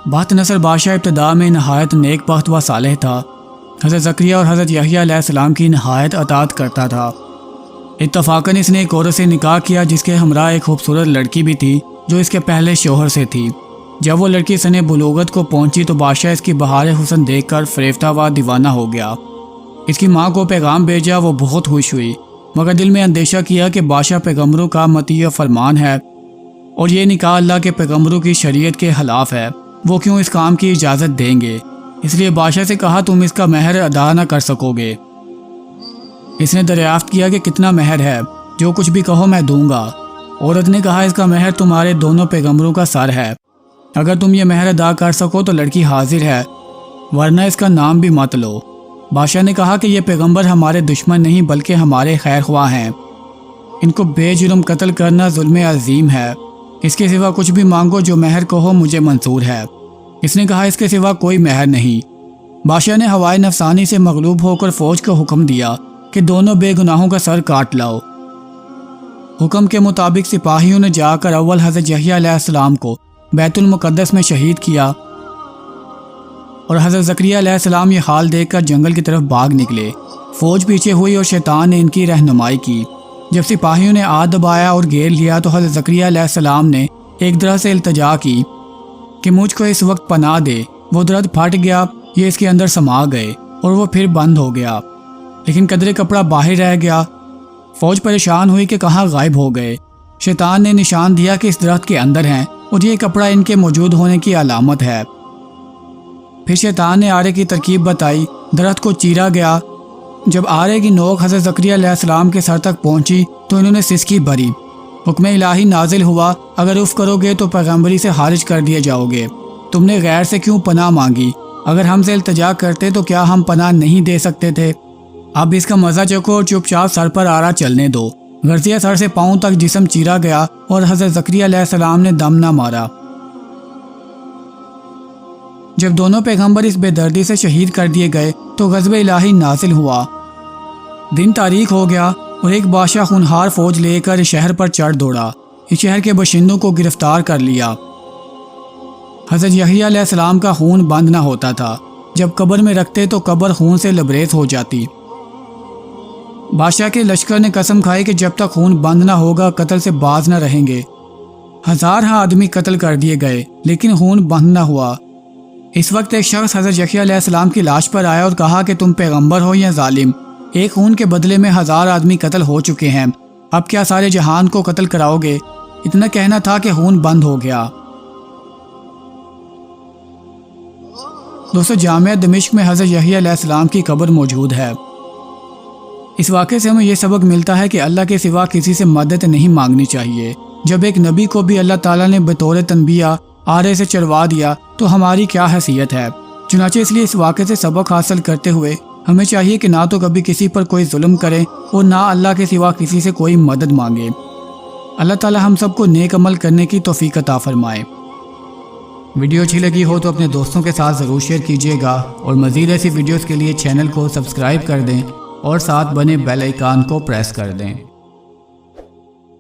بخت نصر بادشاہ ابتدا میں نہایت نیک بخت و صالح تھا۔ حضرت زکریا اور حضرت یحییٰ علیہ السلام کی نہایت اطاعت کرتا تھا۔ اتفاقاً اس نے ایک عورت سے نکاح کیا جس کے ہمراہ ایک خوبصورت لڑکی بھی تھی جو اس کے پہلے شوہر سے تھی۔ جب وہ لڑکی سن بلوغت کو پہنچی تو بادشاہ اس کی بہار حسن دیکھ کر فریفتہ و دیوانہ ہو گیا۔ اس کی ماں کو پیغام بھیجا، وہ بہت خوش ہوئی، مگر دل میں اندیشہ کیا کہ بادشاہ پیغمبروں کا مطیع فرمان ہے اور یہ نکاح اللہ کے پیغمبروں کی شریعت کے خلاف ہے، وہ کیوں اس کام کی اجازت دیں گے؟ اس لیے بادشاہ سے کہا تم اس کا مہر ادا نہ کر سکو گے۔ اس نے دریافت کیا کہ کتنا مہر ہے؟ جو کچھ بھی کہو میں دوں گا۔ عورت نے کہا اس کا مہر تمہارے دونوں پیغمبروں کا سر ہے، اگر تم یہ مہر ادا کر سکو تو لڑکی حاضر ہے، ورنہ اس کا نام بھی مت لو۔ بادشاہ نے کہا کہ یہ پیغمبر ہمارے دشمن نہیں بلکہ ہمارے خیر خواہ ہیں، ان کو بے جرم قتل کرنا ظلم عظیم ہے، اس کے سوا کچھ بھی مانگو، جو مہر کہو مجھے منظور ہے۔ اس نے کہا اس کے سوا کوئی مہر نہیں۔ بادشاہ نے ہوائے نفسانی سے مغلوب ہو کر فوج کو حکم دیا کہ دونوں بے گناہوں کا سر کاٹ لاؤ۔ حکم کے مطابق سپاہیوں نے جا کر اول حضرت یحییٰ علیہ السلام کو بیت المقدس میں شہید کیا اور حضرت زکریا علیہ السلام یہ حال دیکھ کر جنگل کی طرف بھاگ نکلے۔ فوج پیچھے ہوئی اور شیطان نے ان کی رہنمائی کی۔ جب سپاہیوں نے آ دبایا اور گھیر لیا تو حضرت زکریا علیہ السلام نے ایک درخت سے التجا کی کہ مجھ کو اس وقت پناہ دے۔ وہ درخت پھٹ گیا، یہ اس کے اندر سما گئے اور وہ پھر بند ہو گیا، لیکن قدرے کپڑا باہر رہ گیا۔ فوج پریشان ہوئی کہ کہاں غائب ہو گئے۔ شیطان نے نشان دیا کہ اس درخت کے اندر ہیں اور یہ کپڑا ان کے موجود ہونے کی علامت ہے۔ پھر شیطان نے آرے کی ترکیب بتائی، درخت کو چیرا گیا۔ جب آرے کی نوک حضرت زکریا علیہ السلام کے سر تک پہنچی تو انہوں نے سسکی بھری۔ حکم الہی نازل ہوا، اگر اف کرو گے تو پیغمبری سے خارج کر دیے جاؤ گے۔ تم نے غیر سے کیوں پناہ مانگی؟ اگر ہم سے التجا کرتے تو کیا ہم پناہ نہیں دے سکتے تھے؟ اب اس کا مزہ چکھو اور چپ چاپ سر پر آرا چلنے دو۔ غرضیہ سر سے پاؤں تک جسم چیرا گیا اور حضرت زکریا علیہ السلام نے دم نہ مارا۔ جب دونوں پیغمبر اس بے دردی سے شہید کر دیے گئے تو غضب الہی نازل ہوا۔ دن تاریک ہو گیا اور ایک بادشاہ خونخوار فوج لے کر اس شہر پر چڑھ دوڑا۔ اس شہر کے باشندوں کو گرفتار کر لیا۔ حضرت یحییٰ علیہ السلام کا خون بند نہ ہوتا تھا، جب قبر میں رکھتے تو قبر خون سے لبریز ہو جاتی۔ بادشاہ کے لشکر نے قسم کھائی کہ جب تک خون بند نہ ہوگا قتل سے باز نہ رہیں گے۔ ہزارہ آدمی قتل کر دیے گئے لیکن خون بند نہ ہوا۔ اس وقت ایک شخص حضرت یحییٰ علیہ السلام کی لاش پر آیا اور کہا کہ تم پیغمبر ہو یا ظالم؟ ایک خون کے بدلے میں 1000 آدمی قتل ہو چکے ہیں، اب کیا سارے جہان کو قتل کراؤ گے؟ اتنا کہنا تھا کہ خون بند ہو گیا۔ دوستو، جامعہ دمشق میں حضرت یحییٰ علیہ السلام کی قبر موجود ہے۔ اس واقعے سے ہمیں یہ سبق ملتا ہے کہ اللہ کے سوا کسی سے مدد نہیں مانگنی چاہیے۔ جب ایک نبی کو بھی اللہ تعالیٰ نے بطور تنبیہ آرے سے چڑھوا دیا تو ہماری کیا حیثیت ہے؟ چنانچہ اس لیے اس واقعے سے سبق حاصل کرتے ہوئے ہمیں چاہیے کہ نہ تو کبھی کسی پر کوئی ظلم کرے اور نہ اللہ کے سوا کسی سے کوئی مدد مانگے۔ اللہ تعالیٰ ہم سب کو نیک عمل کرنے کی توفیق عطا فرمائے۔ ویڈیو اچھی لگی ہو تو اپنے دوستوں کے ساتھ ضرور شیئر کیجیے گا اور مزید ایسی ویڈیوز کے لیے چینل کو سبسکرائب کر دیں اور ساتھ بنے بیل آئیکن کو پریس کر دیں۔